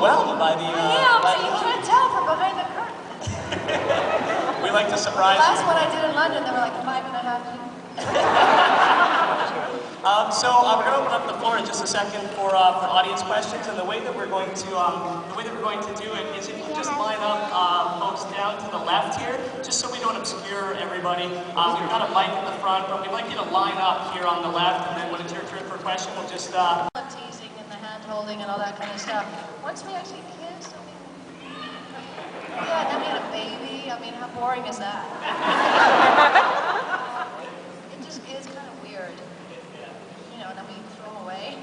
overwhelmed by the... I am, so you can't tell from behind the curtain. We like to surprise the last you. one I did in London, there were like 5.5 people. So we're going to open up the floor in just a second for audience questions, and the way that we're going to do it is if you just line up folks down to the left here, just so we don't obscure everybody. We've got a mic at the front, but we'd like you to line up here on the left, and then when it's your turn for a question, we'll just Teasing and the hand holding and all that kind of stuff. Once we actually kissed, I mean, yeah, then we had a baby. I mean, how boring is that? It just is kind of weird. You know, and then we throw them away.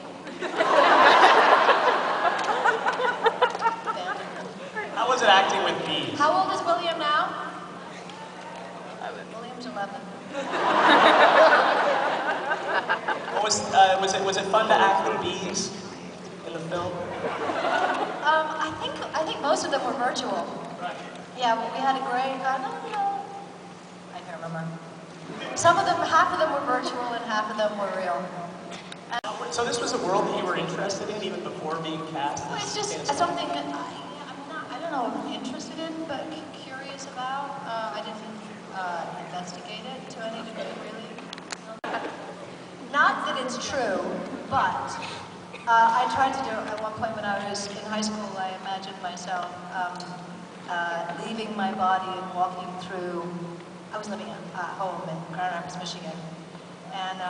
How was it acting with bees? How old is William now? William's 11. Was it fun to act with bees in the film? I think most of them were virtual. Right. Yeah, but we had a great. No. I can't remember. Some of them, half of them were virtual and half of them were real. So this was a world that you were interested in even before being cast? Well, it's just something that I don't know, interested in, but curious about. I didn't investigate it to any degree, really. Not that it's true, but I tried to do it at one point when I was in high school. I imagined myself leaving my body and walking through. I was living at home in Grand Rapids, Michigan, and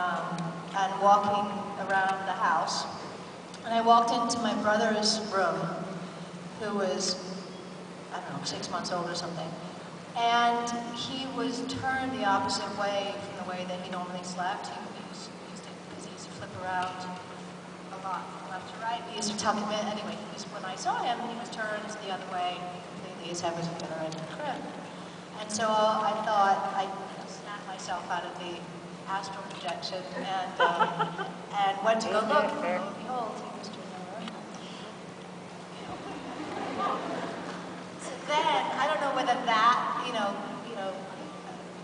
walking around the house. And I walked into my brother's room, who was, I don't know, 6 months old or something. And he was turned the opposite way from the way that he normally slept. He used to flip around a lot from left to right. He used to tell me, anyway, when I saw him, he was turned the other way, completely, his head was at the other end of the crib. And so I thought I'd snap myself out of the astral projection and went to go look. And lo and behold, he was turned around. So then, I don't know whether that,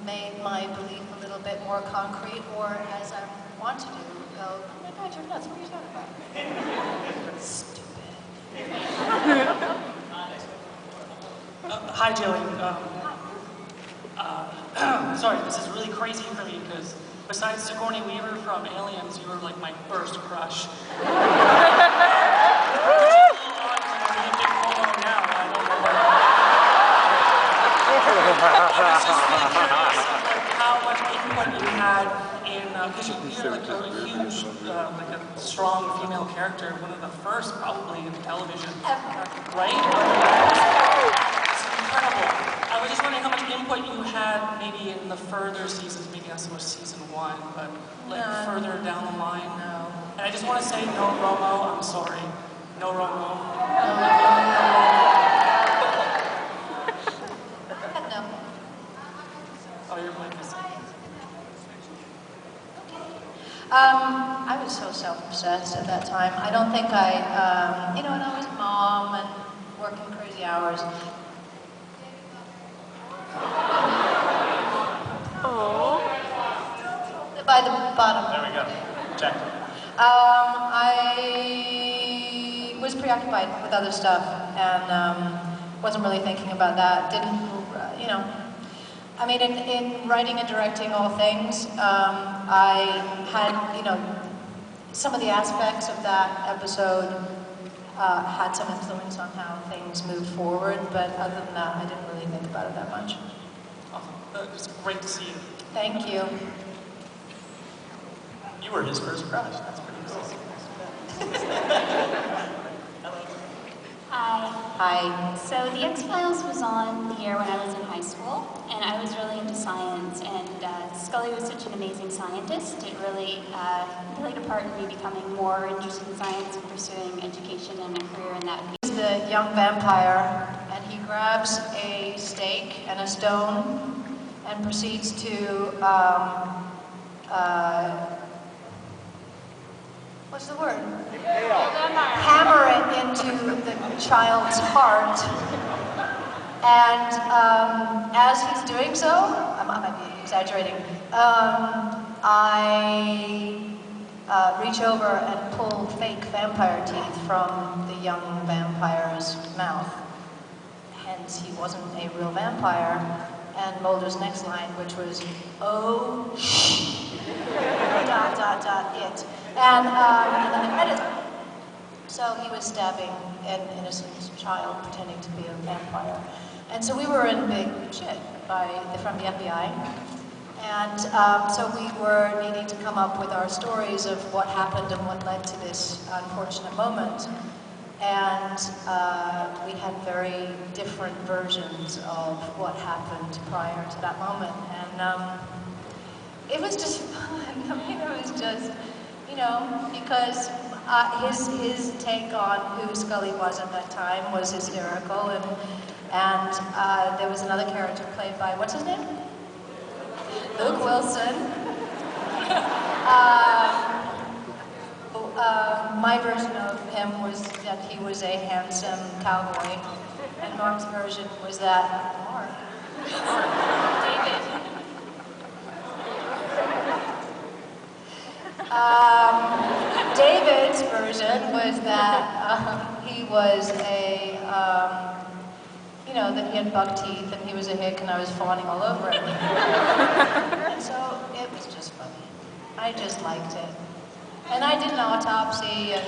made my belief a little bit more concrete, or as I want to do, go, oh my God, you're nuts, what are you talking about? Stupid. Hi, Gillian. Sorry, this is really crazy for me, because besides Sigourney Weaver from Aliens, you were like my first crush. How much input you had in, because you're like a huge, like a strong female character, one of the first probably in television, right? It's incredible. I was just wondering how much input you had maybe in the further seasons, maybe not so much season 1, but like further down the line. No. And I just want to say NoRomo, I'm sorry. NoRomo. Oh, your mic is... I was so self-obsessed at that time. I don't think and I was a mom and working crazy hours. Oh. By the bottom. There we go. Check. I was preoccupied with other stuff and wasn't really thinking about that. I mean, in writing and directing all things, I had, some of the aspects of that episode had some influence on how things moved forward, but other than that, I didn't really think about it that much. Awesome. It's great to see you. Thank you. You were his first crush. That's pretty cool. Hi. Hi. So the X-Files was on the air when I was in high school, and I was really into science, and Scully was such an amazing scientist. It really played a part in me becoming more interested in science and pursuing education and a career in that field. He's the young vampire, and he grabs a stake and a stone and proceeds to, what's the word? Hammer it into the child's heart. And as he's doing so, I might be exaggerating, I reach over and pull fake vampire teeth from the young vampire's mouth. Hence, he wasn't a real vampire. And Mulder's next line, which was, "Oh, dot, dot, dot, it." And then the credits. So he was stabbing an innocent child pretending to be a vampire. And so we were in big shit from the FBI. And so we were needing to come up with our stories of what happened and what led to this unfortunate moment. And we had very different versions of what happened prior to that moment. And it was just fun. I mean, it was just, you know, because his take on who Scully was at that time was hysterical. And there was another character played by, what's his name? Luke Wilson. My version of him was that he was a handsome cowboy, and Norm's version was that David. David's version was that he was a, you know, that he had buck teeth and he was a hick and I was fawning all over him. And so it was just funny. I just liked it. And I did an autopsy, and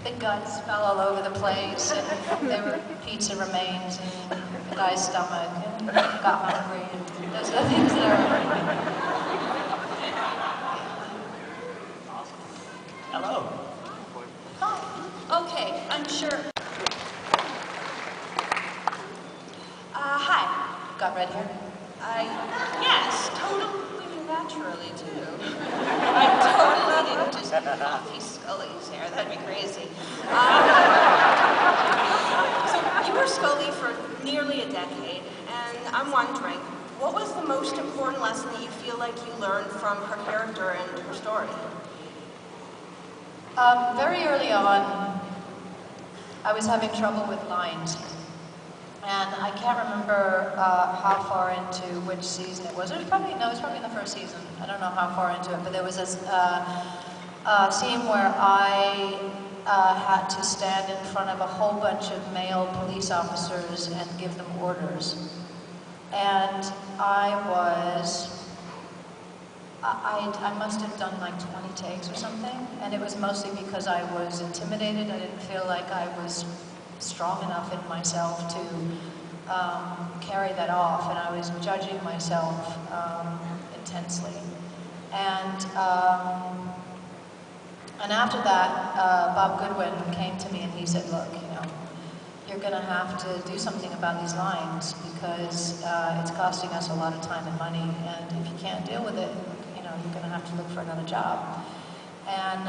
the guts fell all over the place, and there were pizza remains in the guy's stomach, and I got hungry, and those are the things that I remember. Hello. Oh, okay, I'm sure. Hi. Got red hair? Yes, totally naturally, too. I totally didn't just copy Scully's hair. That'd be crazy. So you were Scully for nearly a decade, and I'm wondering, what was the most important lesson that you feel like you learned from her character and her story? Very early on, I was having trouble with lines. And I can't remember how far into which season it was. It was probably in the first season. I don't know how far into it, but there was this scene where I had to stand in front of a whole bunch of male police officers and give them orders. And I must have done like 20 takes or something, and it was mostly because I was intimidated. I didn't feel like I was strong enough in myself to carry that off, and I was judging myself intensely. And after that, Bob Goodwin came to me and he said, "Look, you know, you're going to have to do something about these lines because it's costing us a lot of time and money, and if you can't deal with it, you know, you're going to have to look for another job." And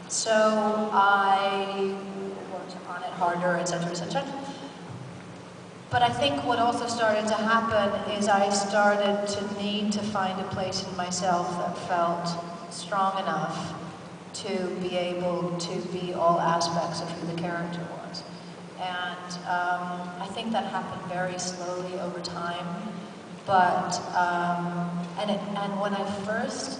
so I worked on it harder, etc., etc. But I think what also started to happen is I started to need to find a place in myself that felt strong enough to be able to be all aspects of who the character was. And I think that happened very slowly over time. But and when it first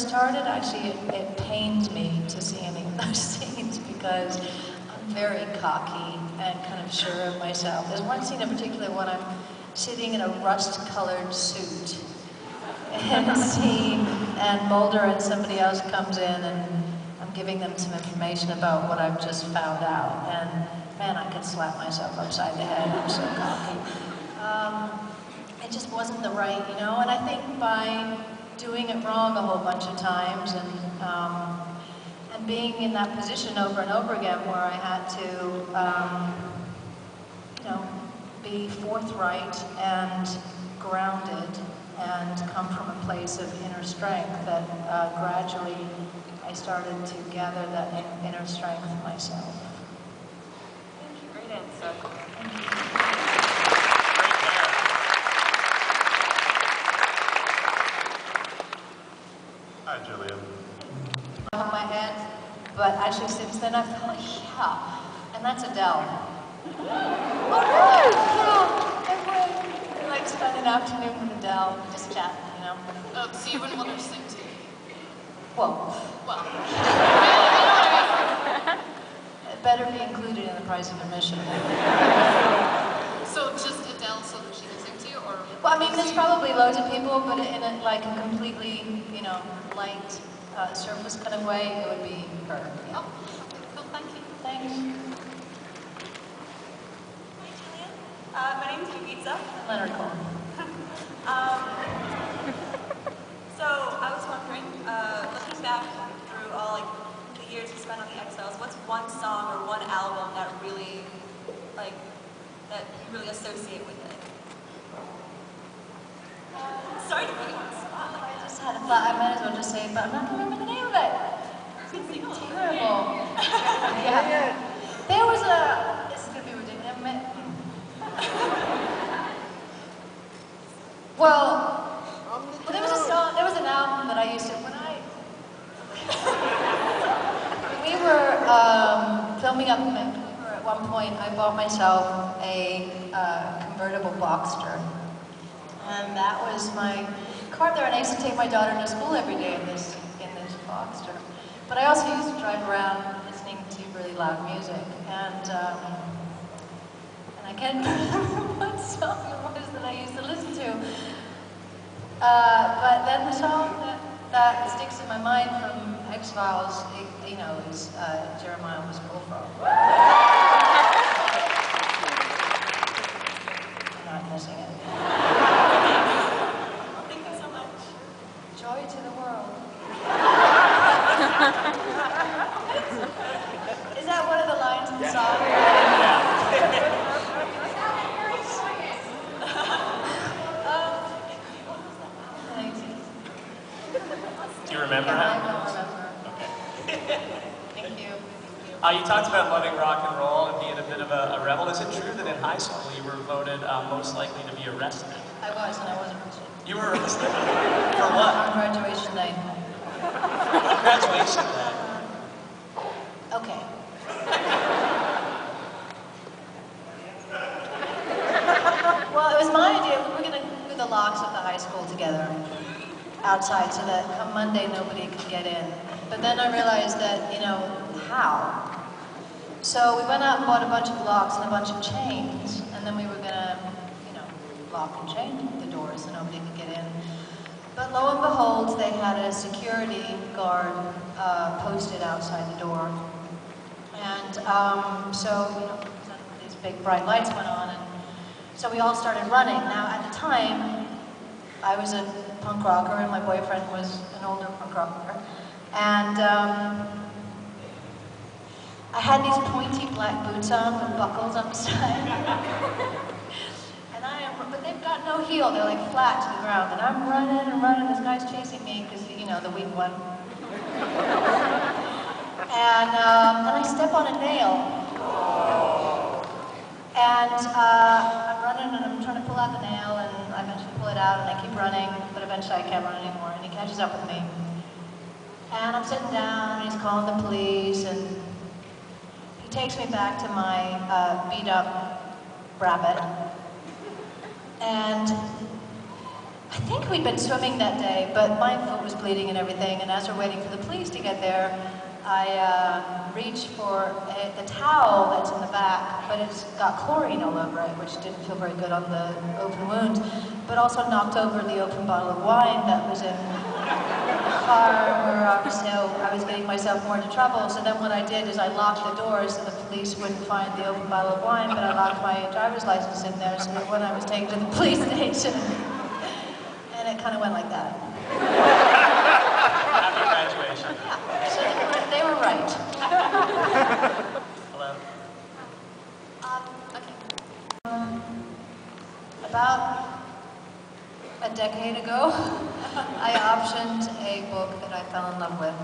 started, actually, it pained me to see any of those scenes because I'm very cocky and kind of sure of myself. There's one scene in particular when I'm sitting in a rust-colored suit in a scene, and Mulder and somebody else comes in, and I'm giving them some information about what I've just found out. And man, I could slap myself upside the head. I'm so cocky. It just wasn't the right, you know. And I think by doing it wrong a whole bunch of times and being in that position over and over again where I had to, you know, be forthright and grounded and come from a place of inner strength that gradually I started to gather that inner strength myself. Thank you, great answer. Thank you. Hi, Gillian. On my head, but actually since then I thought, yeah, and that's Adele. Oh really? Yeah, everyone. Like spend an afternoon with Adele, just chatting, you know. Oh, so you wouldn't want her to sing to you? Well, it better be included in the price of admission. So just Adele so that she can sing to you, or? Well, I mean, there's probably loads of people, but in a, like a completely, you know, light, surface kind of way, it would be her. Yeah. Oh, okay, cool, thank you. Thanks. Hi, Gillian. My name's Pizza. Leonard Cohen. So I was wondering, looking back through all like the years you spent on the Exiles, what's one song or one album that really, like, that you really associate with it? Sorry to put you on the spot. I just had a thought, I might as well just say it, but I'm not going to remember the name of it. Terrible. Yeah. There was a, this is going to be ridiculous. Well, there was a song, there was an album that I used to, we were filming up in Vancouver at one point. I bought myself a convertible Boxster. And that was my car there, and I used to take my daughter to school every day in this Boxster. But I also used to drive around listening to really loud music, and I can't remember what song it was that I used to listen to. But then the song that sticks in my mind from X-Files, you know, is Jeremiah Was Bullfrog. I'm not missing it. Thank you so much. Joy to the world. Is that one of the lines in the song? Do you remember I that? don't remember. Okay. Thank you. You talked about loving rock and roll and being a bit of a rebel. Is it true that in high school you were voted most likely to be arrested? I was, and I wasn't arrested. You were arrested? For what? On graduation night. Graduation day. Okay. Well, it was my idea. We were going to do the locks of the high school together outside so that come Monday nobody could get in. But then I realized that, you know, how? So we went out and bought a bunch of locks and a bunch of chains, and then we were going to, you know, lock and chain the doors so nobody could get in. But lo and behold, they had a security guard posted outside the door. And so, you know, these big bright lights went on, and so we all started running. Now, at the time, I was a punk rocker, and my boyfriend was an older punk rocker. And I had these pointy black boots on with buckles on the side. But they've got no heel, they're like flat to the ground. And I'm running and running, this guy's chasing me because, you know, the weak one. And I step on a nail. And I'm running and I'm trying to pull out the nail, and I eventually pull it out and I keep running, but eventually I can't run anymore, and he catches up with me. And I'm sitting down and he's calling the police, and he takes me back to my beat up rabbit. And I think we'd been swimming that day, but my foot was bleeding and everything, and as we're waiting for the police to get there, I reached for the towel that's in the back, but it's got chlorine all over it, which didn't feel very good on the open wound, but also knocked over the open bottle of wine that was in the car, where obviously I was getting myself more into trouble. So then what I did is I locked the doors so the police wouldn't find the open bottle of wine, but I locked my driver's license in there so that when I was taken to the police station, and it kind of went like that. Happy graduation. Yeah, so they were right. Hello? Okay. About a decade ago, I optioned a book that I fell in love with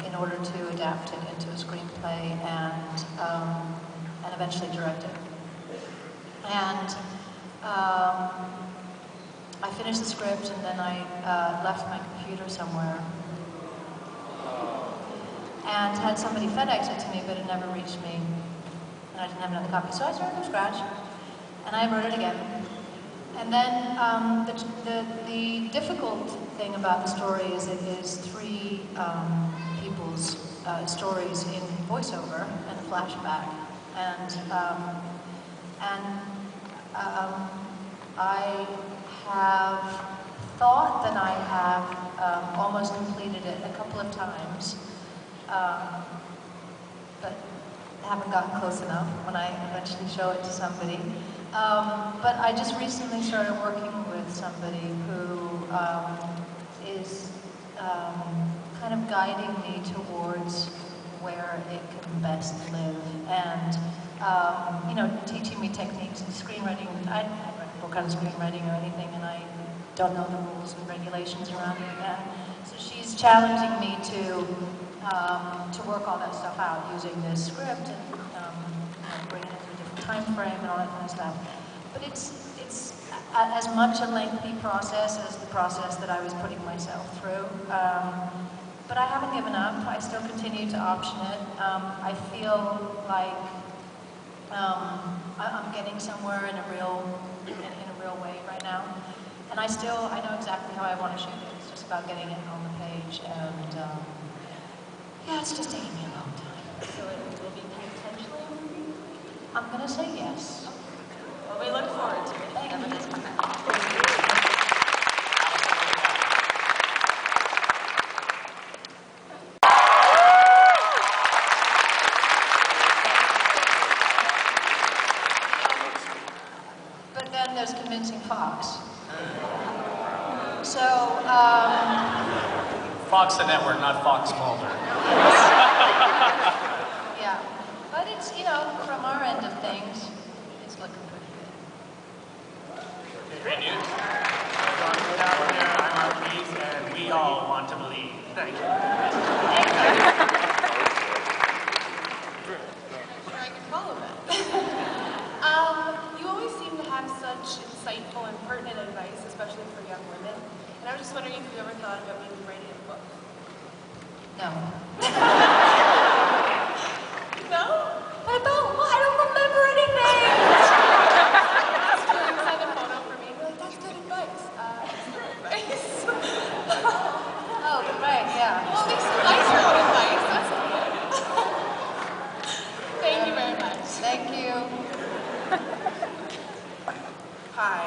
in order to adapt it into a screenplay and eventually direct it. And I finished the script, and then I left my computer somewhere and had somebody FedEx it to me, but it never reached me, and I didn't have another copy. So I started from scratch, and I wrote it again. And then the difficult thing about the story is it is three people's stories in voiceover and a flashback, and I have thought that I have almost completed it a couple of times, but haven't gotten close enough when I eventually show it to somebody. But I just recently started working with somebody who is kind of guiding me towards where it can best live, and you know, teaching me techniques in screenwriting. I haven't read a book on screenwriting or anything, and I don't know the rules and regulations around doing that. So she's challenging me to work all that stuff out using this script and bring it into a different time frame and all that kind of stuff. But it's as much a lengthy process as the process that I was putting myself through. But I haven't given up. I still continue to option it. I feel like I'm getting somewhere in a real way right now. And I know exactly how I want to shoot it. It's just about getting it on the page, and yeah, it's just taking me a long time. So it will be potentially a movie? I'm gonna say yes. Well, we look forward to it. Thank Whenever you. this comes out. But then there's convincing Fox. So, Fox the network, not Fox Mulder. yeah. But it's, you know, from our end of things, it's looking pretty good. Great news. I'm Marquise, and we all want to believe. Thank you. Sure, I can follow that. You always seem to have such insightful and pertinent advice, especially for young women. And I was just wondering if you ever thought about maybe writing a book. No. No? I don't remember anything! Send a photo for me and be like, that's good advice. That's good advice. Oh, right, yeah. Well, at least nice note advice. That's good. Thank you very much. Thank you. Hi,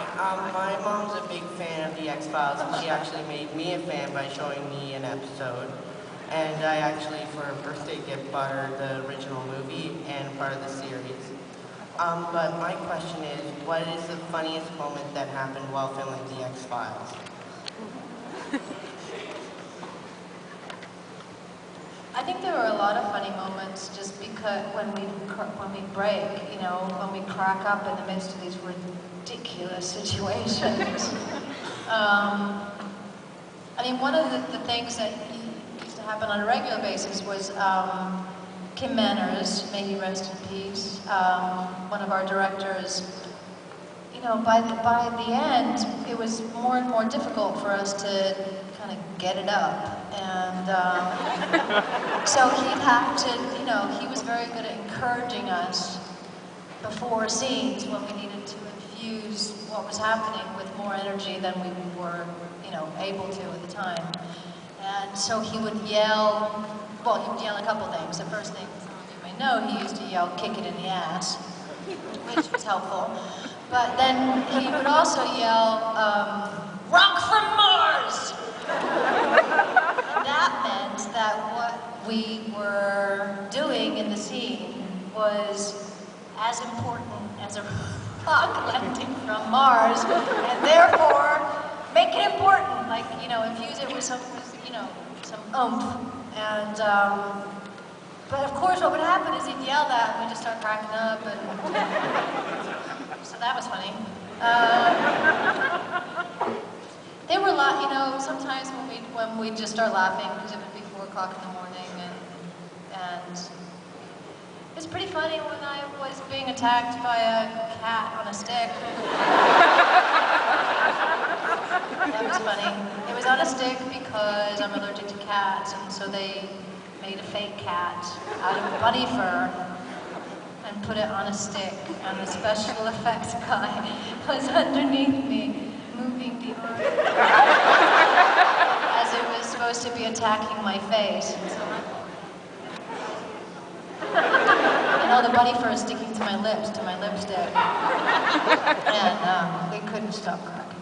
my mom's a big fan of the X-Files, and she actually made me a fan by showing me an episode. And I actually, for a birthday gift, bought her the original movie and part of the series. But my question is, what is the funniest moment that happened while filming the X-Files? I think there were a lot of funny moments just because when we break, you know, when we crack up in the midst of these ridiculous situations. I mean, one of the things that used to happen on a regular basis was Kim Manners, may he rest in peace, one of our directors. You know, by the end, it was more and more difficult for us to kind of get it up. And so he'd have to, you know, he was very good at encouraging us before scenes when we needed to infuse what was happening with more energy than we were, you know, able to at the time. And so he would yell, well, he would yell a couple things. The first thing, some of you may know, he used to yell, "Kick it in the ass," which was helpful. But then he would also yell, "Rock from Mars!" That meant that what we were doing in the scene was as important as a rock landing from Mars, and therefore make it important. Like, you know, infuse it with some, you know, some oomph. And but of course, what would happen is he'd yell that, and we'd just start cracking up, and so that was funny. There were a lot, you know, sometimes when we'd just start laughing because it would be 4 o'clock in the morning, and it's pretty funny when I was being attacked by a cat on a stick. That was funny. It was on a stick because I'm allergic to cats, and so they made a fake cat out of bunny fur and and put it on a stick, and the special effects guy was underneath me, moving the arm as it was supposed to be attacking my face. And all the bunny fur is sticking to my lips, to my lipstick. And we couldn't stop cracking.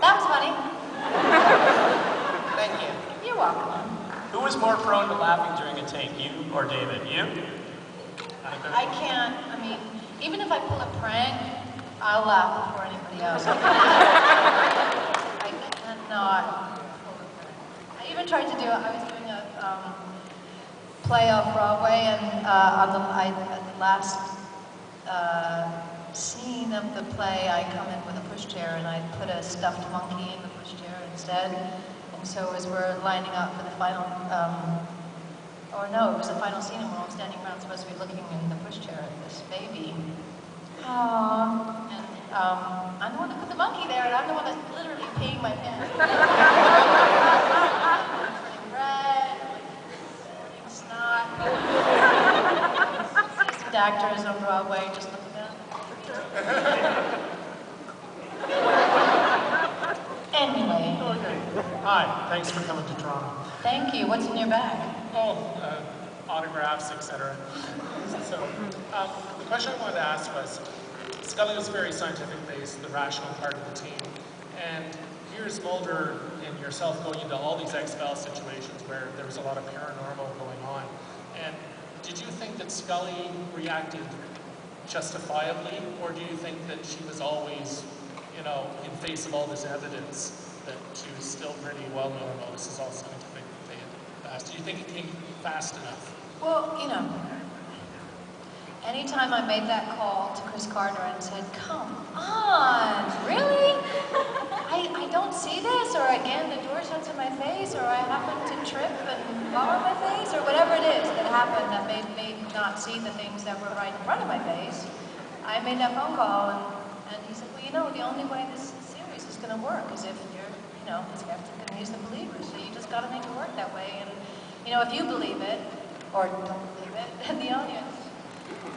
That was funny. Thank you. You're welcome. Who was more prone to laughing during a take, you or David? You? I can't, I mean, even if I pull a prank, I'll laugh before anybody else. I cannot. I even tried to do it, I was doing a play off Broadway, and at the last scene of the play, I come in with a pushchair, and I put a stuffed monkey in the pushchair instead. And so as we're lining up for the final, or no, it was the final scene, and we're all standing around supposed to be looking in the pushchair at this baby. Aww. And I'm the one that put the monkey there, and I'm the one that's literally peeing my pants. Red, snot. Assistant actors on Broadway just looking down. Anyway. Hi, thanks for coming to Toronto. Thank you. What's in your bag? Autographs, etc. So, the question I wanted to ask was, Scully was very scientific based, the rational part of the team, and here's Mulder and yourself going into all these X-Files situations where there was a lot of paranormal going on. And did you think that Scully reacted justifiably, or do you think that she was always, you know, in face of all this evidence, that she was still pretty well known, oh, this is all scientific fast? Do you think it came fast enough? Well, you know, anytime I made that call to Chris Carter and said, come on, really? I don't see this, or again, the door shuts in my face, or I happen to trip and fall on my face, or whatever it is that happened that made me not see the things that were right in front of my face. I made that phone call, and he said, well, you know, the only way this series is going to work is if you're, you know, the skeptic and he's the believer, so you just got to make it work that way. And, you know, if you believe it, or don't believe it, then the audience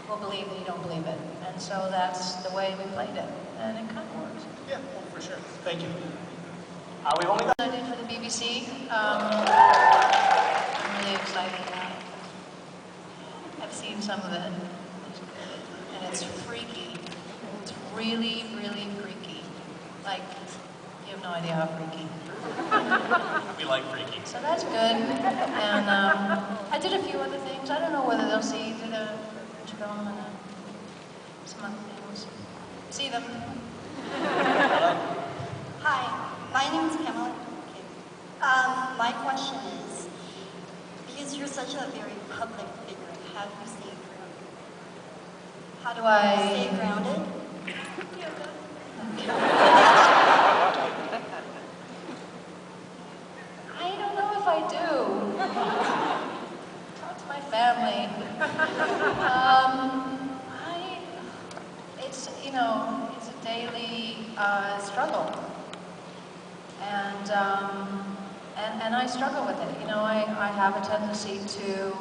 will believe that you don't believe it. And so that's the way we played it, and it kind of works. Yeah, well, for sure. Thank you. We've only got... I did for the BBC. I'm really excited about it. I've seen some of it, and it's freaky. It's really, really freaky. Like, you have no idea how freaky. We like freaky. So that's good. And I did a few other things. I don't know whether they'll see the French film and some other things. See them. Hi, my name is Pamela. My question is, because you're such a very public figure, how do you stay grounded? How do I stay grounded? I don't know if I do. Talk to my family. It's, you know, it's a daily struggle. And I struggle with it. You know, I have a tendency to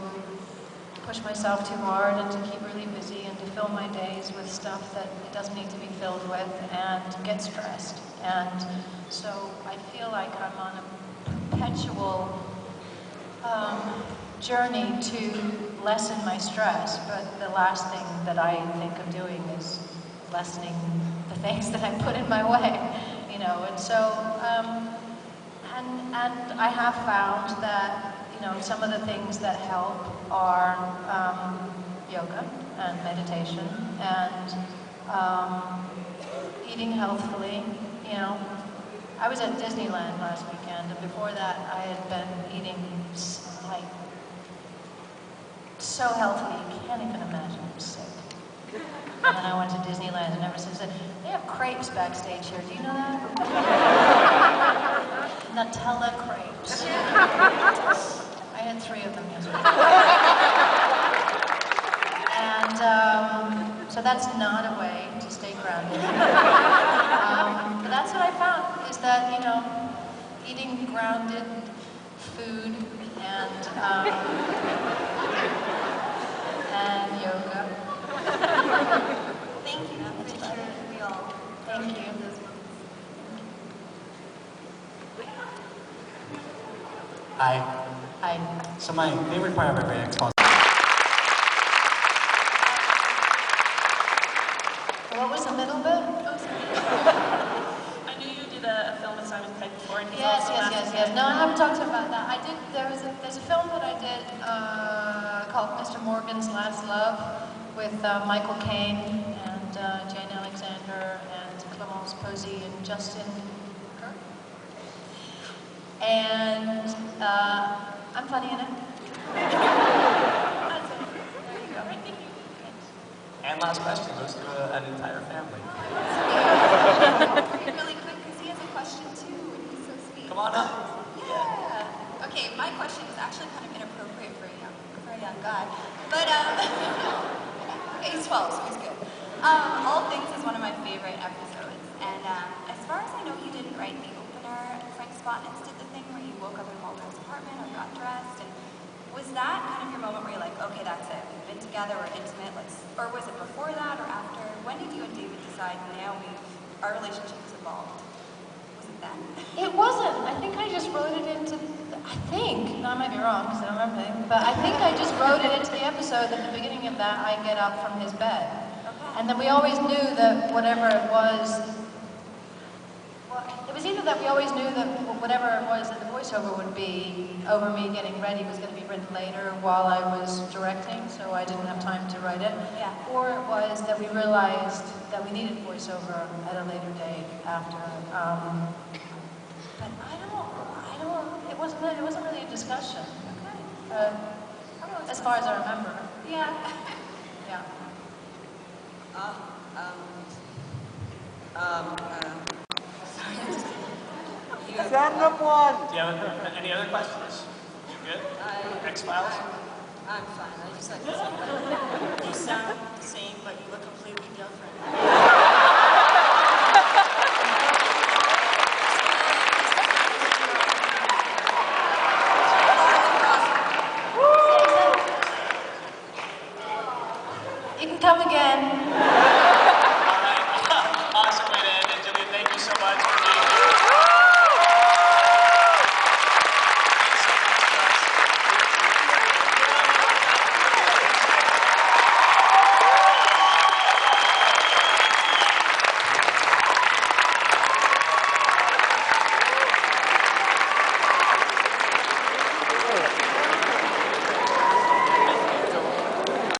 push myself too hard and to keep really busy and to fill my days with stuff that it doesn't need to be filled with and get stressed. And so I feel like I'm on a perpetual journey to lessen my stress, but the last thing that I think of doing is lessening the things that I put in my way, you know. And so, and I have found that, you know, some of the things that help are yoga and meditation and eating healthfully, you know. I was at Disneyland last weekend, and before that I had been eating like so healthily you can't even imagine. I'm sick. And then I went to Disneyland, and ever since then, they have crepes backstage here. Do you know that? Nutella crepes. I had 3 of them yesterday. And so that's not a way to stay grounded. But that's what I found, is that, you know, eating grounded food and and yoga. Thank you. I'm pretty sure we all Thank you. have those moments. Hi. Hi. So my favorite part of every Expo. What was the middle bit? I knew you did a film with Simon Pegg before. And he's Yes, also yes, a yes, massive yes. fan. No, I haven't talked about that. There's a film that I did called Mr. Morgan's Last Love with Michael Caine and Jane Alexander and Clemence Posey and Justin Kirk. And I'm funny in it. That's it. There you go. Thank you. Thanks. And last question goes to an entire family. Really quick, because he has a question too, and he's so sweet. Come on up. Yeah. Okay, my question is actually kind of inappropriate for a young guy. But, okay, he's 12, so he's good. All Things is one of my favorite episodes. And as far as I know, you didn't write the opener. Frank Spotnitz did the thing where you woke up in Mulder's apartment or got dressed. And was that kind of your moment where you're like, okay, that's it. We've been together, we're intimate. Or was it before that or after? When did you and David decide now our relationship has evolved? Was it then? It wasn't. I think I just wrote it into. No, I might be wrong because I don't remember anything. But I think I just wrote it into the episode. At the beginning of that, I get up from his bed, and then we always knew that whatever it was. Well, it was either that we always knew that whatever it was that the voiceover would be over me getting ready was going to be written later while I was directing, so I didn't have time to write it. Yeah. Or it was that we realized that we needed voiceover at a later date after. But I don't. It wasn't really a discussion. Okay. As far as I remember. Yeah. Yeah. Send them one. Do you have any other questions? You good? X-Files? I'm fine. I just like to say, you sound the same, but you look completely